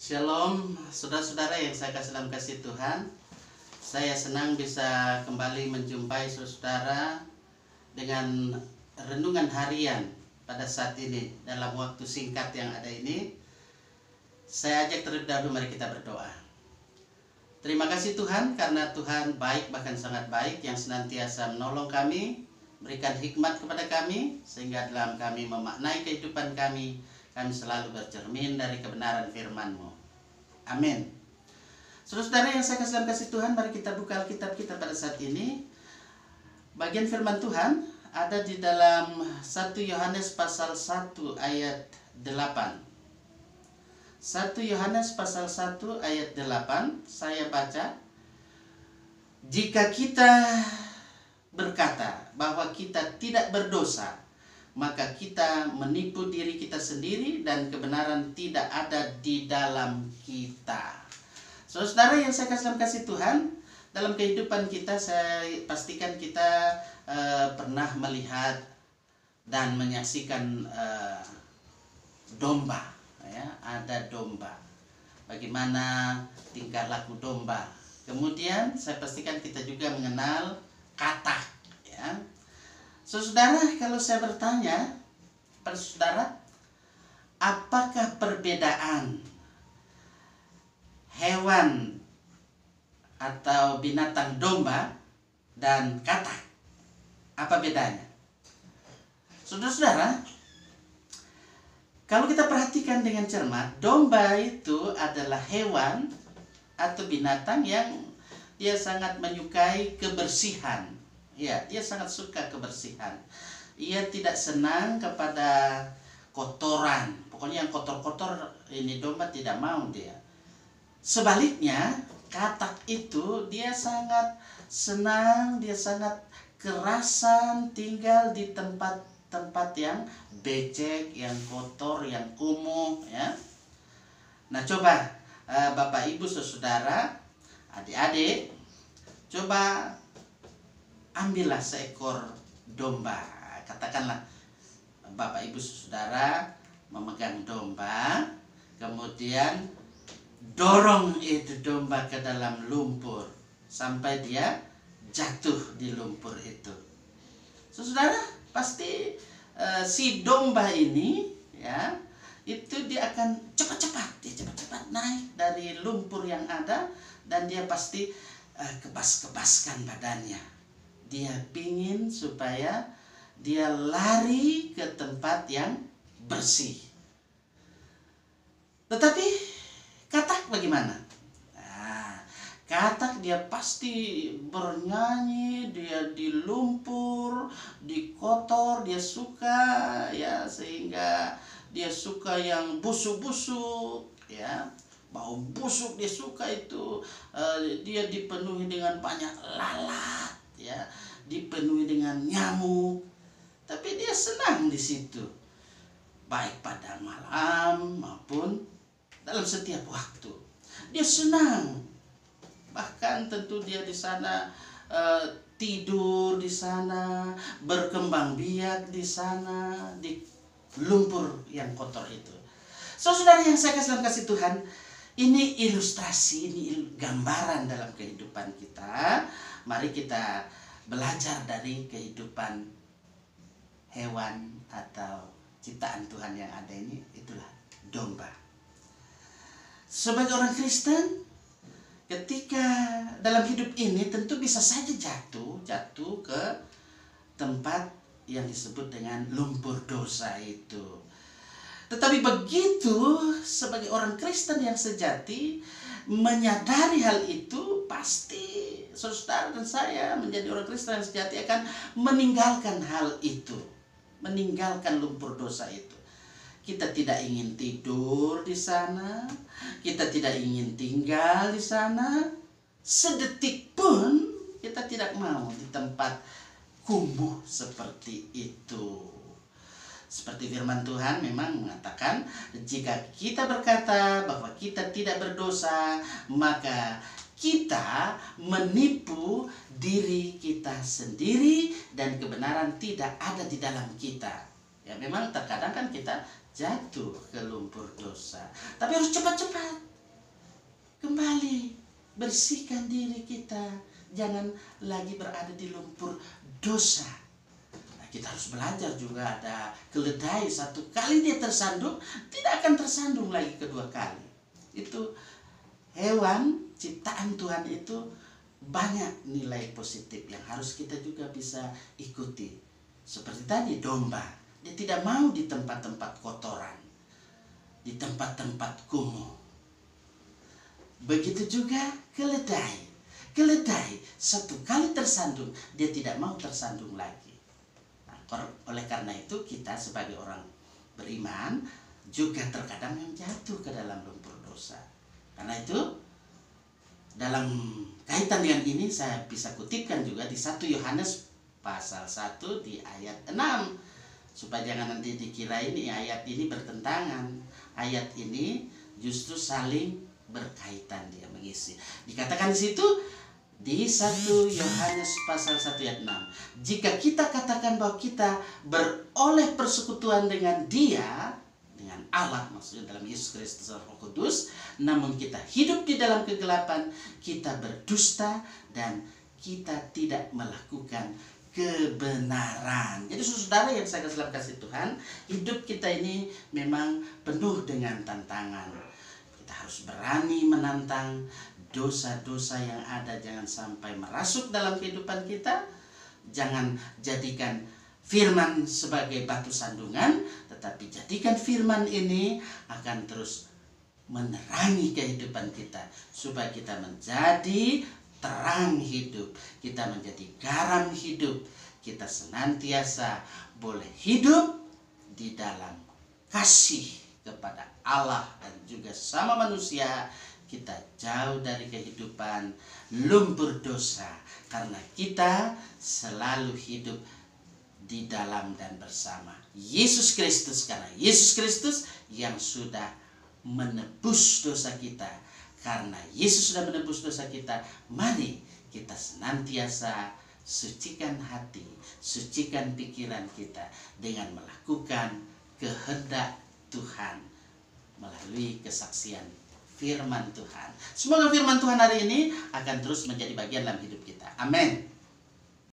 Shalom, saudara-saudara yang saya kasih dalam kasih Tuhan. Saya senang bisa kembali menjumpai saudara dengan renungan harian pada saat ini. Dalam waktu singkat yang ada ini, saya ajak terlebih dahulu, mari kita berdoa. Terima kasih Tuhan, karena Tuhan baik, bahkan sangat baik, yang senantiasa menolong kami, berikan hikmat kepada kami, sehingga dalam kami memaknai kehidupan kami selalu bercermin dari kebenaran firman-Mu. Amin. Saudara-saudara yang saya kasih dalam kasih Tuhan, mari kita buka Alkitab kita pada saat ini. Bagian firman Tuhan ada di dalam 1 Yohanes pasal 1 ayat 8. 1 Yohanes pasal 1 ayat 8, saya baca. Jika kita berkata bahwa kita tidak berdosa, maka kita menipu diri kita sendiri dan kebenaran tidak ada di dalam kita. Saudara yang saya kasih dalam kasih Tuhan, dalam kehidupan kita saya pastikan kita pernah melihat dan menyaksikan domba, ya, ada domba. Bagaimana tingkah laku domba. Kemudian saya pastikan kita juga mengenal katak, ya. Saudara, kalau saya bertanya pada saudara, apakah perbedaan hewan atau binatang domba dan katak? Apa bedanya? Saudara-saudara, kalau kita perhatikan dengan cermat, domba itu adalah hewan atau binatang yang dia sangat menyukai kebersihan. Ya, dia sangat suka kebersihan. Ia tidak senang kepada kotoran. Pokoknya yang kotor-kotor ini domba tidak mau dia. Sebaliknya, katak itu dia sangat senang, dia sangat kerasan tinggal di tempat-tempat yang becek, yang kotor, yang kumuh, ya. Nah, coba Bapak Ibu Saudara, adik-adik, coba ambillah seekor domba. Katakanlah Bapak Ibu Saudara memegang domba, kemudian dorong itu domba ke dalam lumpur sampai dia jatuh di lumpur itu. Saudara, pasti si domba ini, ya, itu dia akan cepat-cepat naik dari lumpur yang ada, dan dia pasti kebas-kebaskan badannya. Dia pingin supaya dia lari ke tempat yang bersih. Tetapi katak bagaimana? Nah, katak dia pasti bernyanyi, dia di lumpur, di kotor, dia suka, ya, sehingga dia suka yang busuk-busuk, ya. Bau busuk dia suka itu. Dia dipenuhi dengan banyak lalat, ya, dipenuhi dengan nyamuk, tapi dia senang di situ, baik pada malam maupun dalam setiap waktu. Dia senang, bahkan tentu dia di sana tidur di sana, berkembang biak di sana, di lumpur yang kotor itu. Saudara yang saya kasih dalam kasih Tuhan, ini ilustrasi, ini gambaran dalam kehidupan kita. Mari kita belajar dari kehidupan hewan atau ciptaan Tuhan yang ada ini, itulah domba. Sebagai orang Kristen, ketika dalam hidup ini tentu bisa saja jatuh ke tempat yang disebut dengan lumpur dosa itu. Tetapi begitu sebagai orang Kristen yang sejati menyadari hal itu, pasti saudara dan saya menjadi orang Kristen yang sejati akan meninggalkan hal itu, meninggalkan lumpur dosa itu. Kita tidak ingin tidur di sana, kita tidak ingin tinggal di sana, sedetik pun kita tidak mau di tempat kumuh seperti itu. Seperti firman Tuhan memang mengatakan, jika kita berkata bahwa kita tidak berdosa, maka kita menipu diri kita sendiri dan kebenaran tidak ada di dalam kita. Ya, memang terkadang kan kita jatuh ke lumpur dosa, tapi harus cepat-cepat. kembali bersihkan diri kita, jangan lagi berada di lumpur dosa. Nah, kita harus belajar juga, ada keledai satu kali dia tersandung, tidak akan tersandung lagi kedua kali. Itu hewan ciptaan Tuhan itu banyak nilai positif yang harus kita juga bisa ikuti. Seperti tadi domba, dia tidak mau di tempat-tempat kotoran, di tempat-tempat kumuh. Begitu juga keledai. Keledai satu kali tersandung, dia tidak mau tersandung lagi. Nah, oleh karena itu kita sebagai orang beriman juga terkadang yang jatuh ke dalam lumpur dosa. Karena itu dalam kaitan dengan ini saya bisa kutipkan juga di 1 Yohanes pasal 1 di ayat 6. Supaya jangan nanti dikira ini ayat ini bertentangan. Ayat ini justru saling berkaitan, dia mengisi. Dikatakan di situ di 1 Yohanes pasal 1 ayat 6. Jika kita katakan bahwa kita beroleh persekutuan dengan Dia, dengan Allah, maksudnya dalam Yesus Kristus Roh Kudus, namun kita hidup di dalam kegelapan, kita berdusta dan kita tidak melakukan kebenaran. Jadi saudara yang saya kasih Tuhan, hidup kita ini memang penuh dengan tantangan. Kita harus berani menantang dosa-dosa yang ada, jangan sampai merasuk dalam kehidupan kita. Jangan jadikan firman sebagai batu sandungan, tetapi jadikan firman ini akan terus menerangi kehidupan kita, supaya kita menjadi terang hidup, kita menjadi garam hidup, kita senantiasa boleh hidup di dalam kasih kepada Allah dan juga sama manusia. Kita jauh dari kehidupan lumpur dosa, karena kita selalu hidup di dalam dan bersama Yesus Kristus, karena Yesus Kristus yang sudah menebus dosa kita. Karena Yesus sudah menebus dosa kita, mari kita senantiasa sucikan hati, sucikan pikiran kita dengan melakukan kehendak Tuhan melalui kesaksian firman Tuhan. Semoga firman Tuhan hari ini akan terus menjadi bagian dalam hidup kita. Amin.